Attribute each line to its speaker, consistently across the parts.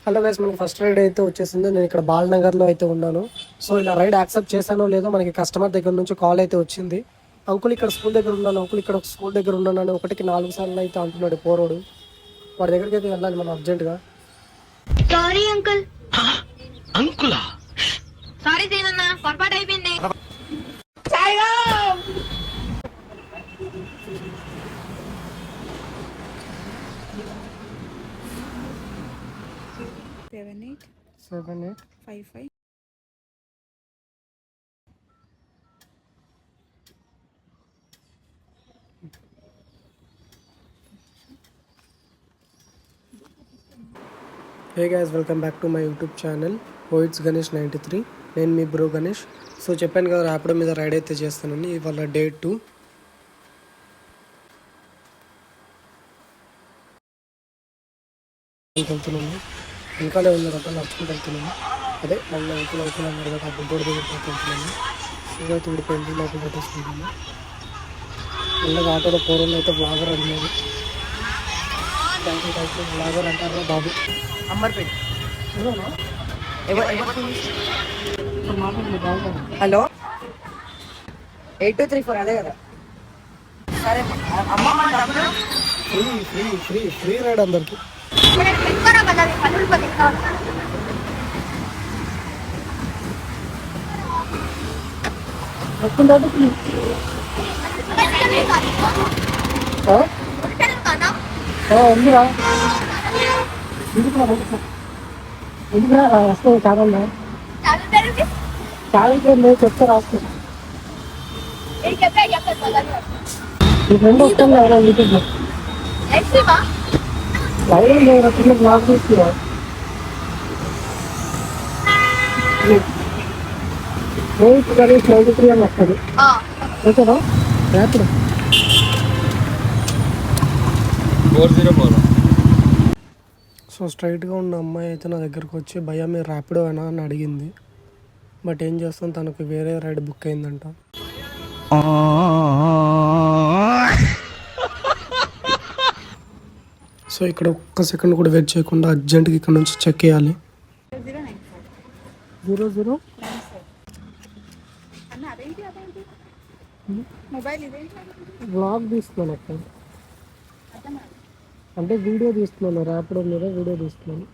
Speaker 1: Hello guys, మనకి first ride అయితే వచ్చేసింది. నేను ఇక్కడ బాలనగర్లో అయితే ఉన్నాను. సో ఇలా రైడ్ యాక్సెప్ట్ చేశానో లేదో మనకి కస్టమర్ దగ్గర నుంచి కాల్ అయితే వచ్చింది. అంకుల్ ఇక్కడ స్కూల్ దగ్గర ఉన్నాను, అంకుల్ ఇక్కడ స్కూల్ దగ్గర ఉన్నాను అని 1-4 సార్లు అయితే అంటున్నాడు పోరోడు. వాడి దగ్గరికి అయితే వెళ్ళాలి మనం అర్జెంటుగా.
Speaker 2: Sorry uncle.
Speaker 3: అంకులా?
Speaker 2: సారీ సీనన్న, పొరపాటు అయిపోయింది.
Speaker 1: Seven eight
Speaker 4: 55.
Speaker 1: Hey guys, welcome back to my YouTube channel poets Ganesh 93. నేను మీ బ్రో గణేష్. సో చెప్పాను కదా ర్యాపిడో మీద రైడ్ అయితే చేస్తానని. ఇవాళ డే 2. వెళ్తున్నాము, ఇంకానే ఉన్నారట, నడుచుకుంటూ వెళ్తున్నాము. అదే మళ్ళీ వెళ్తున్నాను కదా, ఆ బుడ్డోడి దగ్గరికి వెళ్తున్నాము. ఇంకా తుడిపోయింది, లోపల పెట్టేసుకుంటాము. మళ్ళీ ఆటోలో పూర్వం అయితే బ్లాగర్ అడిగారు. బ్లాగర్ అంటారా బాబు?
Speaker 4: అంబర్పేట్. హలో 8234 అదే కదా. సరే అమ్మమ్మ డబ్బులు
Speaker 1: free free free free ride అందరికి. ఉందిరా, ఎందుకురా వస్తుంది ఛానల్ ఛానల్ చెప్తే రాస్తుంది. మీ ఫ్రెండ్ వస్తాను కదా యూట్యూబ్లో లైవ్ లేదు, పిల్లలు బ్లాగ్ తీసుకురా. రోహిత్ గణేష్ 93 అని వస్తుంది. ఓకేనా? ర్యాపిడో
Speaker 3: 404.
Speaker 1: సో స్ట్రైట్గా ఉన్న అమ్మాయి అయితే నా దగ్గరకు వచ్చి భయ్యా మీరు ర్యాపిడో అయినా అని అడిగింది. బట్ ఏం చేస్తాం, తనకు వేరే రైడ్ బుక్ అయిందంట. సో ఇక్కడ ఒక్క సెకండ్ కూడా వెయిట్ చేయకుండా అర్జెంట్గా ఇక్కడ నుంచి చెక్ చేయాలి. 00 వ్లాగ్ తీస్తున్నాను అక్కడ, అంటే వీడియో తీస్తున్నాను, ర్యాపిడో మీద వీడియో తీస్తున్నాను.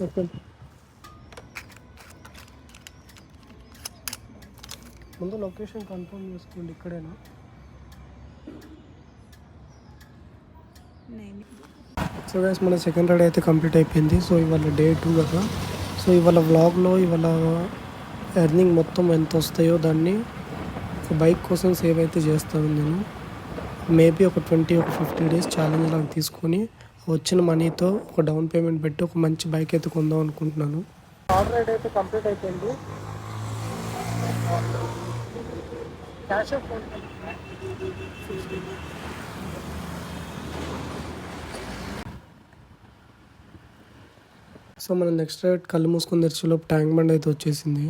Speaker 1: ఓకే, ముందు లొకేషన్ కన్ఫర్మ్ చేసుకోండి, ఇక్కడేనా? సో గైస్, మన సెకండ్ రైడ్ అయితే కంప్లీట్ అయిపోయింది. సో ఇవాళ డే 2 కదా. సో ఇవాళ వ్లాగ్లో ఇవాళ ఎర్నింగ్ మొత్తం ఎంత వస్తాయో దాన్ని ఒక బైక్ కోసం సేవ్ అయితే చేస్తాను నేను. మేబీ ఒక 50 డేస్ ఛాలెంజ్ లాగా తీసుకొని వచ్చిన మనీతో ఒక డౌన్ పేమెంట్ పెట్టి ఒక మంచి బైక్ అయితే కొందాం అనుకుంటున్నాను. ఆర్డర్ రైడ్ అయితే కంప్లీట్ అయిపోయింది. క్యాష్ సో మనం నెక్స్ట్ రైడ్ కళ్ళు మూసుకొని తెరిచేలోపు ట్యాంక్ బండ్ అయితే వచ్చేసింది.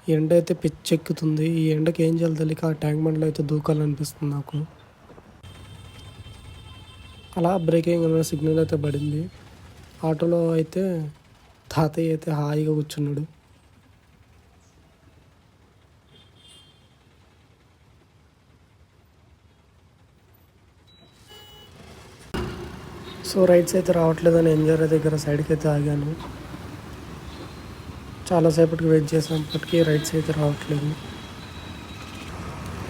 Speaker 1: ఈ ఎండ అయితే పిచ్చెక్కుతుంది. ఈ ఎండకి ఏం చేయాలి తెలియక ఆ ట్యాంక్ బండ్లో అయితే దూకాలనిపిస్తుంది నాకు. అలా బ్రేకింగ్ అనే సిగ్నల్ అయితే పడింది. ఆటోలో అయితే తాతయ్య అయితే హాయిగా కూర్చున్నాడు. సో రైడ్స్ అయితే రావట్లేదని ఎంజాయ్ దగ్గర సైడ్కి అయితే ఆగాను. చాలాసేపటికి వెయిట్ చేసినప్పటికీ రైడ్స్ అయితే రావట్లేదు.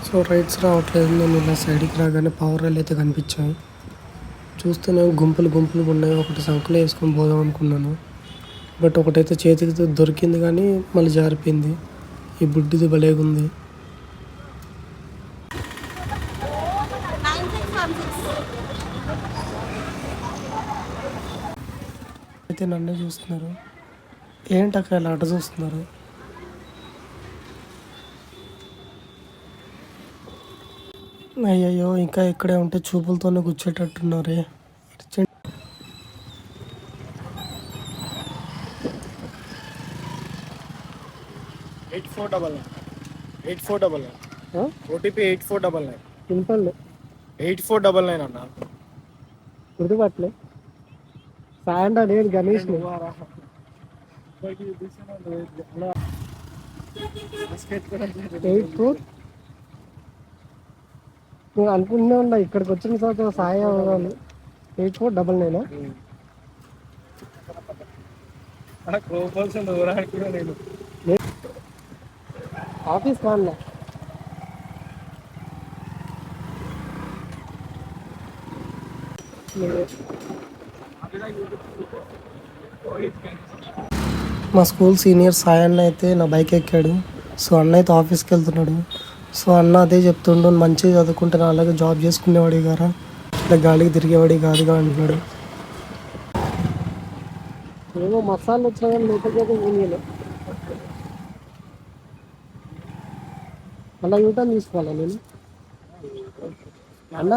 Speaker 1: సో రైడ్స్ రావట్లేదు, నేను ఇలా సైడ్కి రాగానే పవర్ రైల్ అయితే కనిపించాయి. చూస్తూనే గుంపులు ఉన్నాయి. ఒకటి సంకలో వేసుకొని పోదాం అనుకున్నాను, బట్ ఒకటైతే చేతికి దొరికింది కానీ మళ్ళీ జారిపోయింది. ఈ బుడ్డిది భలేగుంది. అయితే నన్నే చూస్తున్నారు, ఏంటక్క ఇలా అట చూస్తున్నారు? అయ్యయ్యో, ఇంకా ఇక్కడే ఉంటే చూపులతోనే కూర్చేటట్టున్నారే.
Speaker 3: 8499 ఓటీపీ 8499
Speaker 1: సింపుల్
Speaker 3: 8499 అన్న.
Speaker 1: గుర్తుపట్టలే సాయండా నేను గణేష్ 84 నేను అనుకుంటూనే ఉన్నా ఇక్కడికి వచ్చిన తర్వాత సాయి అవ్వాలి 8499 ఆఫీస్ కాన్నా మా స్కూల్ సీనియర్ సాయి అన్న అయితే నా బైక్ ఎక్కాడు. సో అన్న అయితే ఆఫీస్కి వెళ్తున్నాడు. సో అన్న అదే చెప్తుండు, మంచిగా చదువుకుంటే నా అలాగే జాబ్ చేసుకునేవాడి గారా, ఇట్లా గాలికి తిరిగేవాడి కాదుగా అంటున్నాడు. ఏమో మసాలా వచ్చినా కానీ లేకపోతే ఊనియలే అలా యూటర్న్ తీసుకోవాలా నేను అన్న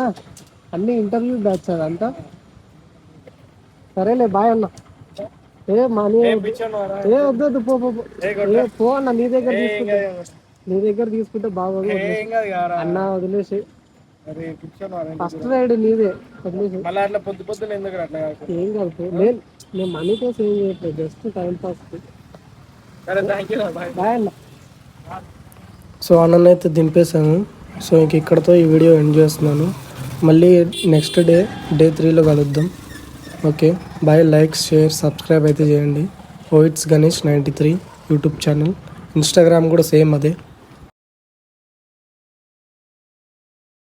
Speaker 1: అన్ని ఇంటర్వ్యూ బ్యాచ్ అంతా సరేలే బాయ్ అన్న. ఏ మనీ ఏ వద్దు పో అన్న, నీ దగ్గర తీసుకుంటే బాగోదు అన్న, వదిలేసి ఫస్ట్ రైడ్ నీదే వదిలేసి ఏం కాదు. నేను మనీ కోసం ఏం చేయట్లేదు, జస్ట్ టైం పాస్. బాయ్ అన్న. సో అన్న అయితే దింపేశాను. సో ఇంక ఇక్కడతో ఈ వీడియో ఎండ్ చేస్తున్నాను. మళ్ళీ నెక్స్ట్ డే 3లో కలుద్దాం. Okay bye. Like share subscribe అయితే చేయండి. Oh it's Ganesh 93 YouTube channel, Instagram కూడా సేమ్ అదే.